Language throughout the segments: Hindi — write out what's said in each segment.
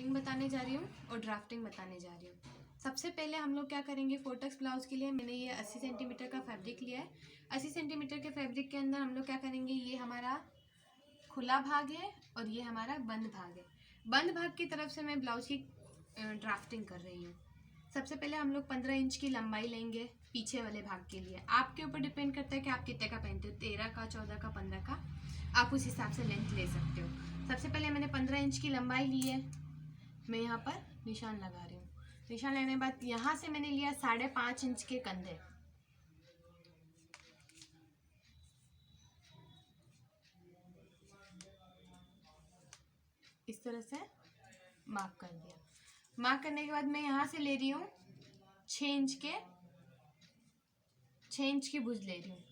कटिंग बताने जा रही हूँ और ड्राफ्टिंग बताने जा रही हूँ। सबसे पहले हम लोग क्या करेंगे, फोटक्स ब्लाउज के लिए मैंने ये 80 सेंटीमीटर का फैब्रिक लिया है। 80 सेंटीमीटर के फैब्रिक के अंदर हम लोग क्या करेंगे, ये हमारा खुला भाग है और ये हमारा बंद भाग है। बंद भाग की तरफ से मैं ब्लाउज की ड्राफ्टिंग कर रही हूँ। सबसे पहले हम लोग 15 इंच की लंबाई लेंगे पीछे वाले भाग के लिए। आपके ऊपर डिपेंड करता है कि आप कितने का पहनते हो, 13 का, 14 का, 15 का, आप उस हिसाब से लेंथ ले सकते हो। सबसे पहले मैंने 15 इंच की लंबाई ली है, मैं यहाँ पर निशान लगा रही हूँ। निशान लेने के बाद यहाँ से मैंने लिया 5.5 इंच के कंधे। इस तरह से मार्क कर दिया। मार्क करने के बाद मैं यहाँ से ले रही हूँ 6 इंच की भुज ले रही हूँ।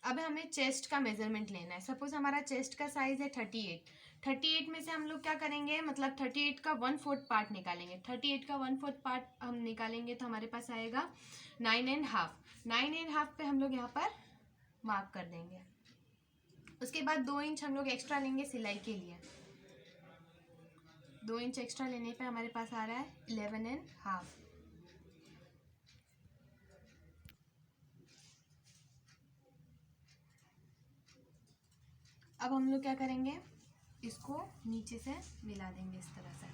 अब हमें चेस्ट का मेजरमेंट लेना है। सपोज हमारा चेस्ट का साइज है 38 में से हम लोग क्या करेंगे, मतलब 38 का 1/4 पार्ट निकालेंगे। 38 का 1/4 पार्ट हम निकालेंगे तो हमारे पास आएगा 9.5 पे हम लोग यहाँ पर मार्क कर देंगे। उसके बाद 2 इंच हम लोग एक्स्ट्रा लेंगे सिलाई के लिए। 2 इंच एक्स्ट्रा लेने पे हमारे पास आ रहा है 11.5। अब हम लोग क्या करेंगे, इसको नीचे से मिला देंगे इस तरह से।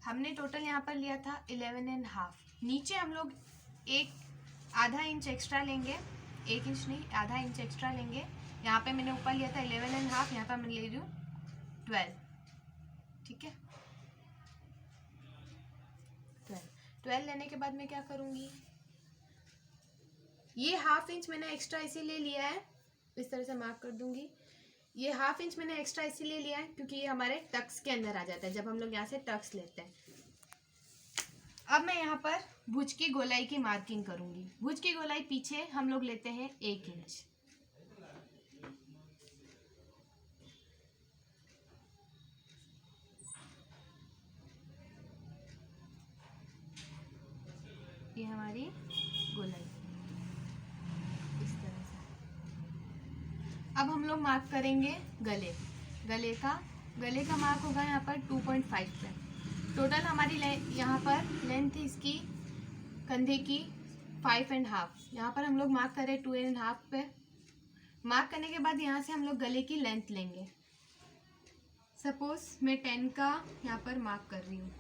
हमने टोटल यहाँ पर लिया था 11.5। नीचे हम लोग आधा इंच एक्स्ट्रा लेंगे, 1 इंच नहीं, आधा इंच एक्स्ट्रा लेंगे। यहाँ पे मैंने ऊपर लिया था 11.5, यहाँ पर मैं ले रही हूँ 12। ठीक है, 12 लेने के बाद मैं क्या करूँगी, ये 1/2 इंच मैंने एक्स्ट्रा इसीलिए लिया है, इस तरह से मार्क कर दूंगी। ये 1/2 इंच मैंने एक्स्ट्रा इसीलिए लिया है क्योंकि ये हमारे टक्स के अंदर आ जाता है जब हम लोग यहाँ से टक्स लेते हैं। अब मैं यहाँ पर भुज की गोलाई की मार्किंग करूंगी। भुज की गोलाई पीछे हम लोग लेते हैं 1 इंच। ये हमारी गोलाई इस तरह से। अब हम लोग मार्क करेंगे गले का मार्क होगा यहाँ पर 2.5 पे। टोटल हमारी यहाँ पर लेंथ इसकी कंधे की 5.5। यहाँ पर हम लोग मार्क करें 2.5 पे। मार्क करने के बाद यहाँ से हम लोग गले की लेंथ लेंगे। सपोज मैं 10 का यहाँ पर मार्क कर रही हूँ।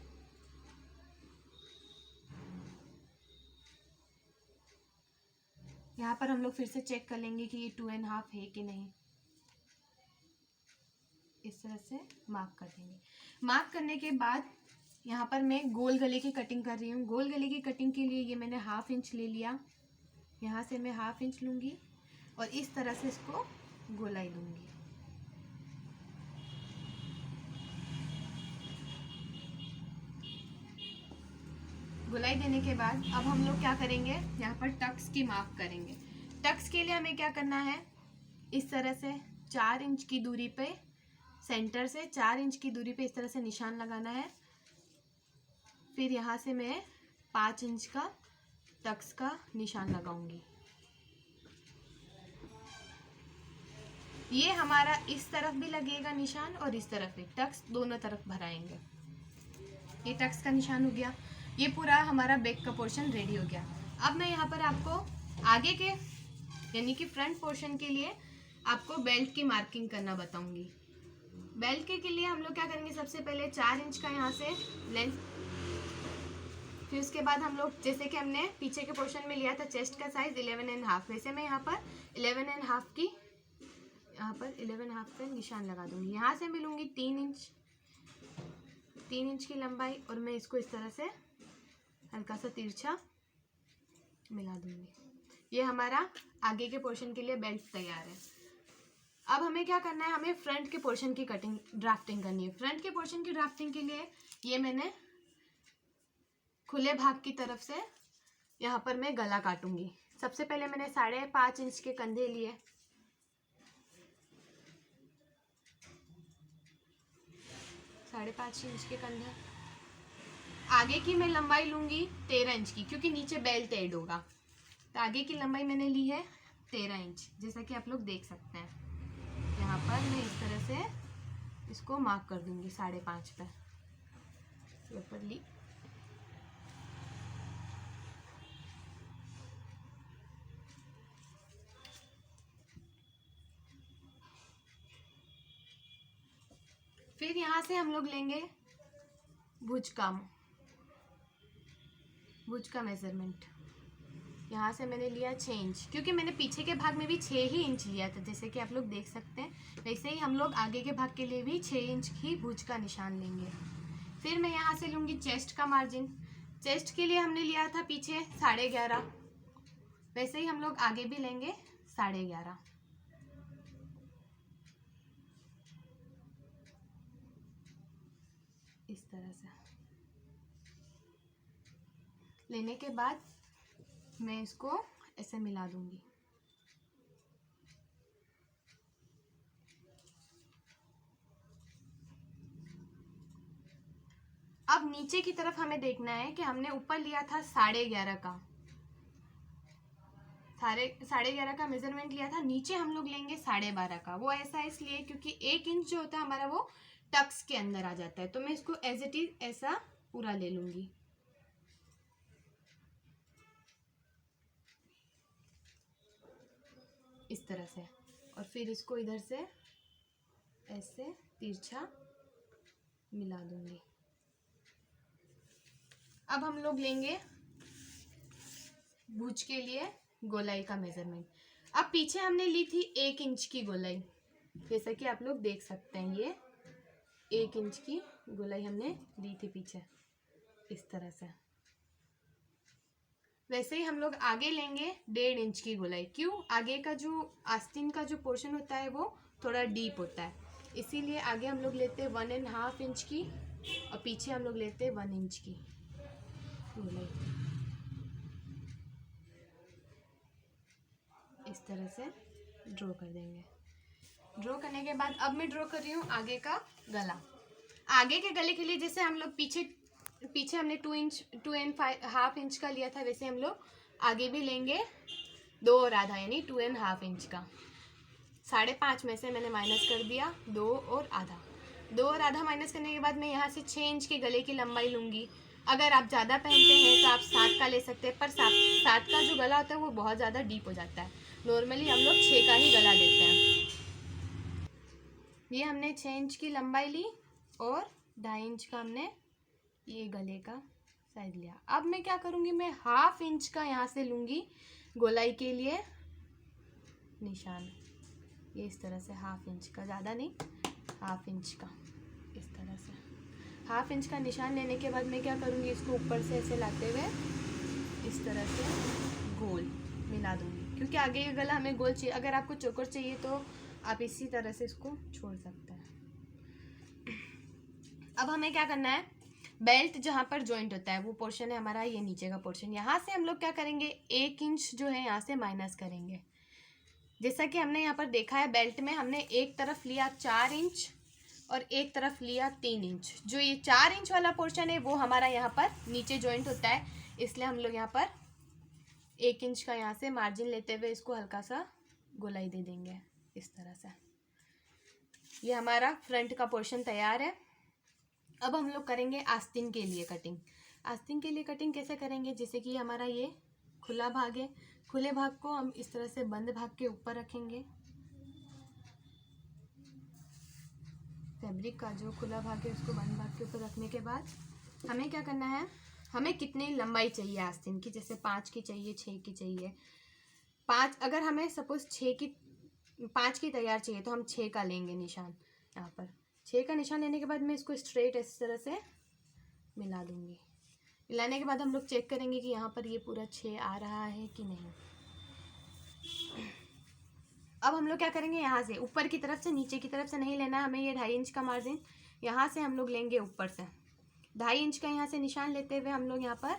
यहाँ पर हम लोग फिर से चेक कर लेंगे कि ये 2.5 है कि नहीं। इस तरह से मार्क कर देंगे। मार्क करने के बाद यहाँ पर मैं गोल गले की कटिंग कर रही हूँ। गोल गले की कटिंग के लिए ये मैंने 1/2 इंच ले लिया। यहाँ से मैं 1/2 इंच लूँगी और इस तरह से इसको गोलाई लूँगी। गोलाई देने के बाद अब हम लोग क्या करेंगे, यहाँ पर टक्स की मार्क करेंगे। टक्स के लिए हमें क्या करना है, इस तरह से 4 इंच की दूरी पे, सेंटर से 4 इंच की दूरी पे इस तरह से निशान लगाना है। फिर यहाँ से मैं 5 इंच का टक्स का निशान लगाऊंगी। ये हमारा इस तरफ भी लगेगा निशान और इस तरफ भी, टक्स दोनों तरफ भराएंगे। ये टक्स का निशान हो गया। ये पूरा हमारा बैक का पोर्शन रेडी हो गया। अब मैं यहाँ पर आपको आगे के यानी कि फ्रंट पोर्शन के लिए आपको बेल्ट की मार्किंग करना बताऊंगी। बेल्ट के लिए हम लोग क्या करेंगे, सबसे पहले 4 इंच का यहाँ से लेंथ, फिर उसके बाद हम लोग जैसे कि हमने पीछे के पोर्शन में लिया था चेस्ट का साइज 11.5, वैसे मैं यहाँ पर 11.5 की यहाँ पर 11.5 पे निशान लगा दूंगी। यहाँ से मिलूंगी 3 इंच की लंबाई और मैं इसको इस तरह से हल्का सा तिरछा मिला दूंगी। ये हमारा आगे के पोर्शन के लिए बेल्ट तैयार है। अब हमें क्या करना है, हमें फ्रंट के पोर्शन की ड्राफ्टिंग करनी है। फ्रंट के पोर्शन की ड्राफ्टिंग के लिए ये मैंने खुले भाग की तरफ से यहाँ पर मैं गला काटूंगी। सबसे पहले मैंने 5.5 इंच के कंधे लिए, 5.5 इंच के कंधे। आगे की मैं लंबाई लूंगी 13 इंच की क्योंकि नीचे बेल्ट ऐड होगा। तो आगे की लंबाई मैंने ली है 13 इंच, जैसा कि आप लोग देख सकते हैं। यहाँ पर मैं इस तरह से इसको मार्क कर दूंगी 5.5 पे, ऊपर ली। फिर यहाँ से हम लोग लेंगे भुज का मेजरमेंट। यहाँ से मैंने लिया 6 इंच, क्योंकि मैंने पीछे के भाग में भी 6 ही इंच लिया था, जैसे कि आप लोग देख सकते हैं। वैसे ही हम लोग आगे के भाग के लिए भी 6 इंच की भुज का निशान लेंगे। फिर मैं यहाँ से लूँगी चेस्ट का मार्जिन। चेस्ट के लिए हमने लिया था पीछे 11.5, वैसे ही हम लोग आगे भी लेंगे 11.5। इस तरह से लेने के बाद मैं इसको ऐसे मिला दूंगी। अब नीचे की तरफ हमें देखना है कि हमने ऊपर लिया था 11.5 का, 11.5 का मेजरमेंट लिया था। नीचे हम लोग लेंगे 12.5 का। वो ऐसा इसलिए क्योंकि 1 इंच जो होता है हमारा वो टक्स के अंदर आ जाता है, तो मैं इसको एज इट इज ऐसा पूरा ले लूंगी। इस तरह से, और फिर इसको इधर से ऐसे तिरछा मिला दूंगी। अब हम लोग लेंगे भुज के लिए गोलाई का मेजरमेंट। अब पीछे हमने ली थी 1 इंच की गोलाई, जैसा कि आप लोग देख सकते हैं। ये 1 इंच की गोलाई हमने ली थी पीछे, इस तरह से। वैसे ही हम लोग आगे लेंगे 1.5 इंच की गोलाई। क्यों? आगे का जो आस्तीन का जो पोर्शन होता है वो थोड़ा डीप होता है, इसीलिए आगे हम लोग लेते हैं 1.5 इंच की, और पीछे हम लोग लेते हैं 1 इंच की गोलाई। इस तरह से ड्रॉ कर देंगे। ड्रॉ करने के बाद अब मैं ड्रॉ कर रही हूँ आगे का गला। आगे के गले के लिए जैसे हम लोग पीछे हमने 2.5 इंच का लिया था, वैसे हम लोग आगे भी लेंगे 2 और आधा, यानी 2.5 इंच का। 5.5 में से मैंने माइनस कर दिया 2 और आधा। 2 और आधा माइनस करने के बाद मैं यहाँ से 6 इंच के गले की लंबाई लूँगी। अगर आप ज़्यादा पहनते हैं तो आप 7 का ले सकते हैं, पर 7 का जो गला होता है वो बहुत ज़्यादा डीप हो जाता है। नॉर्मली हम लोग 6 का ही गला लेते हैं। ये हमने 6 इंच की लंबाई ली और 2.5 इंच का हमने ये गले का साइज लिया। अब मैं क्या करूँगी, मैं 1/2 इंच का यहाँ से लूँगी गोलाई के लिए निशान। ये इस तरह से 1/2 इंच का, ज़्यादा नहीं, 1/2 इंच का, इस तरह से 1/2 इंच का निशान लेने के बाद मैं क्या करूँगी, इसको ऊपर से ऐसे लाते हुए इस तरह से गोल मिला दूँगी, क्योंकि आगे का गला हमें गोल चाहिए। अगर आपको चौकोर चाहिए तो आप इसी तरह से इसको छोड़ सकते हैं। अब हमें क्या करना है, बेल्ट जहाँ पर जॉइंट होता है वो पोर्शन है हमारा, ये नीचे का पोर्शन, यहाँ से हम लोग क्या करेंगे 1 इंच जो है यहाँ से माइनस करेंगे। जैसा कि हमने यहाँ पर देखा है, बेल्ट में हमने एक तरफ लिया 4 इंच और एक तरफ लिया 3 इंच। जो ये 4 इंच वाला पोर्शन है वो हमारा यहाँ पर नीचे जॉइंट होता है, इसलिए हम लोग यहाँ पर 1 इंच का यहाँ से मार्जिन लेते हुए इसको हल्का सा गोलाई दे देंगे, इस तरह से। ये हमारा फ्रंट का पोर्शन तैयार है। अब हम लोग करेंगे आस्तीन के लिए कटिंग। आस्तीन के लिए कटिंग कैसे करेंगे, जैसे कि हमारा ये खुला भाग है, खुले भाग को हम इस तरह से बंद भाग के ऊपर रखेंगे। फैब्रिक का जो खुला भाग है उसको बंद भाग के ऊपर रखने के बाद हमें क्या करना है, हमें कितनी लंबाई चाहिए आस्तीन की, जैसे 5 की चाहिए, 6 की चाहिए। 5, अगर हमें सपोज 5 की तैयार चाहिए तो हम 6 का लेंगे निशान। यहाँ पर 6 का निशान लेने के बाद मैं इसको स्ट्रेट इस तरह से मिला दूंगी। मिलाने के बाद हम लोग चेक करेंगे कि यहाँ पर ये पूरा 6 आ रहा है कि नहीं। अब हम लोग क्या करेंगे, यहाँ से ऊपर की तरफ से, नीचे की तरफ से नहीं लेना है हमें। ये 2.5 इंच का मार्जिन यहाँ से हम लोग लेंगे ऊपर से। 2.5 इंच का यहाँ से निशान लेते हुए हम लोग यहाँ पर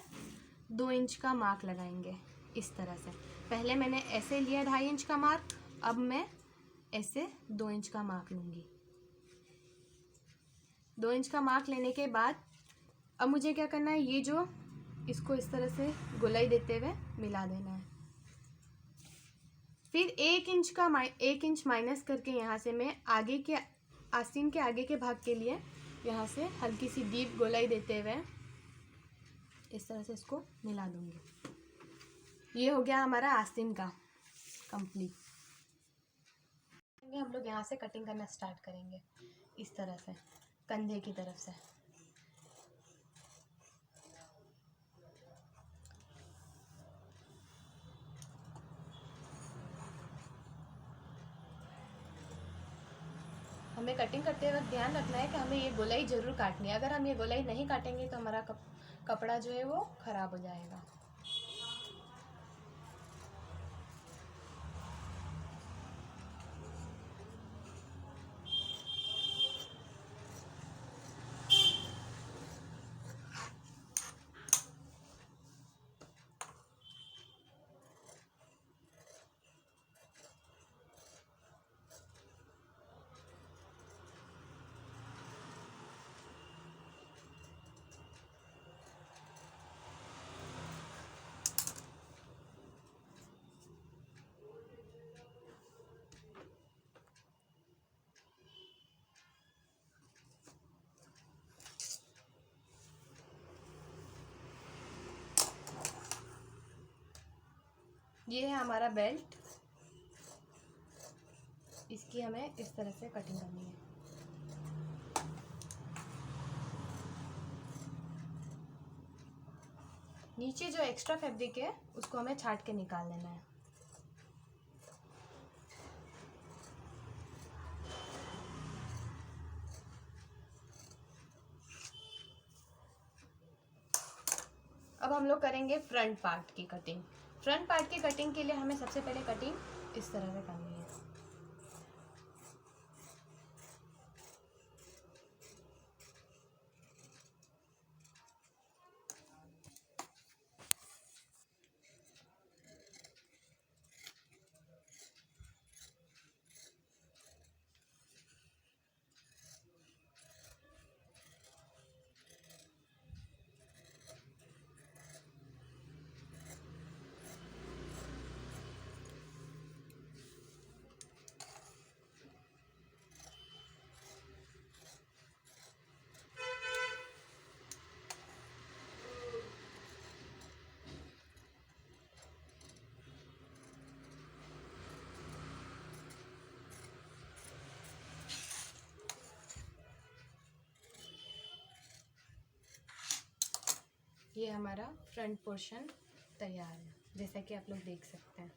2 इंच का मार्क लगाएंगे, इस तरह से। पहले मैंने ऐसे लिया 2.5 इंच का मार्क, अब मैं ऐसे 2 इंच का मार्क लूँगी। 2 इंच का मार्क लेने के बाद अब मुझे क्या करना है, ये जो इसको इस तरह से गोलाई देते हुए मिला देना है। फिर 1 इंच माइनस करके यहाँ से मैं आगे के आस्तीन के आगे के भाग के लिए यहाँ से हल्की सी डीप गोलाई देते हुए इस तरह से इसको मिला दूंगी। ये हो गया हमारा आस्तीन का कंप्लीट। हम लोग यहाँ से कटिंग करना स्टार्ट करेंगे इस तरह से कंधे की तरफ से। हमें कटिंग करते वक्त ध्यान रखना है कि हमें ये गोलाई ज़रूर काटनी है। अगर हम ये गोलाई नहीं काटेंगे तो हमारा कपड़ा जो है वो ख़राब हो जाएगा। ये है हमारा बेल्ट। इसकी हमें इस तरह से कटिंग करनी है। नीचे जो एक्स्ट्रा फैब्रिक है उसको हमें छांट के निकाल लेना है। अब हम लोग करेंगे फ्रंट पार्ट की कटिंग। फ्रंट पार्ट की कटिंग के लिए हमें सबसे पहले कटिंग इस तरह से करनी है। ये हमारा फ्रंट पोर्शन तैयार है, जैसा कि आप लोग देख सकते हैं।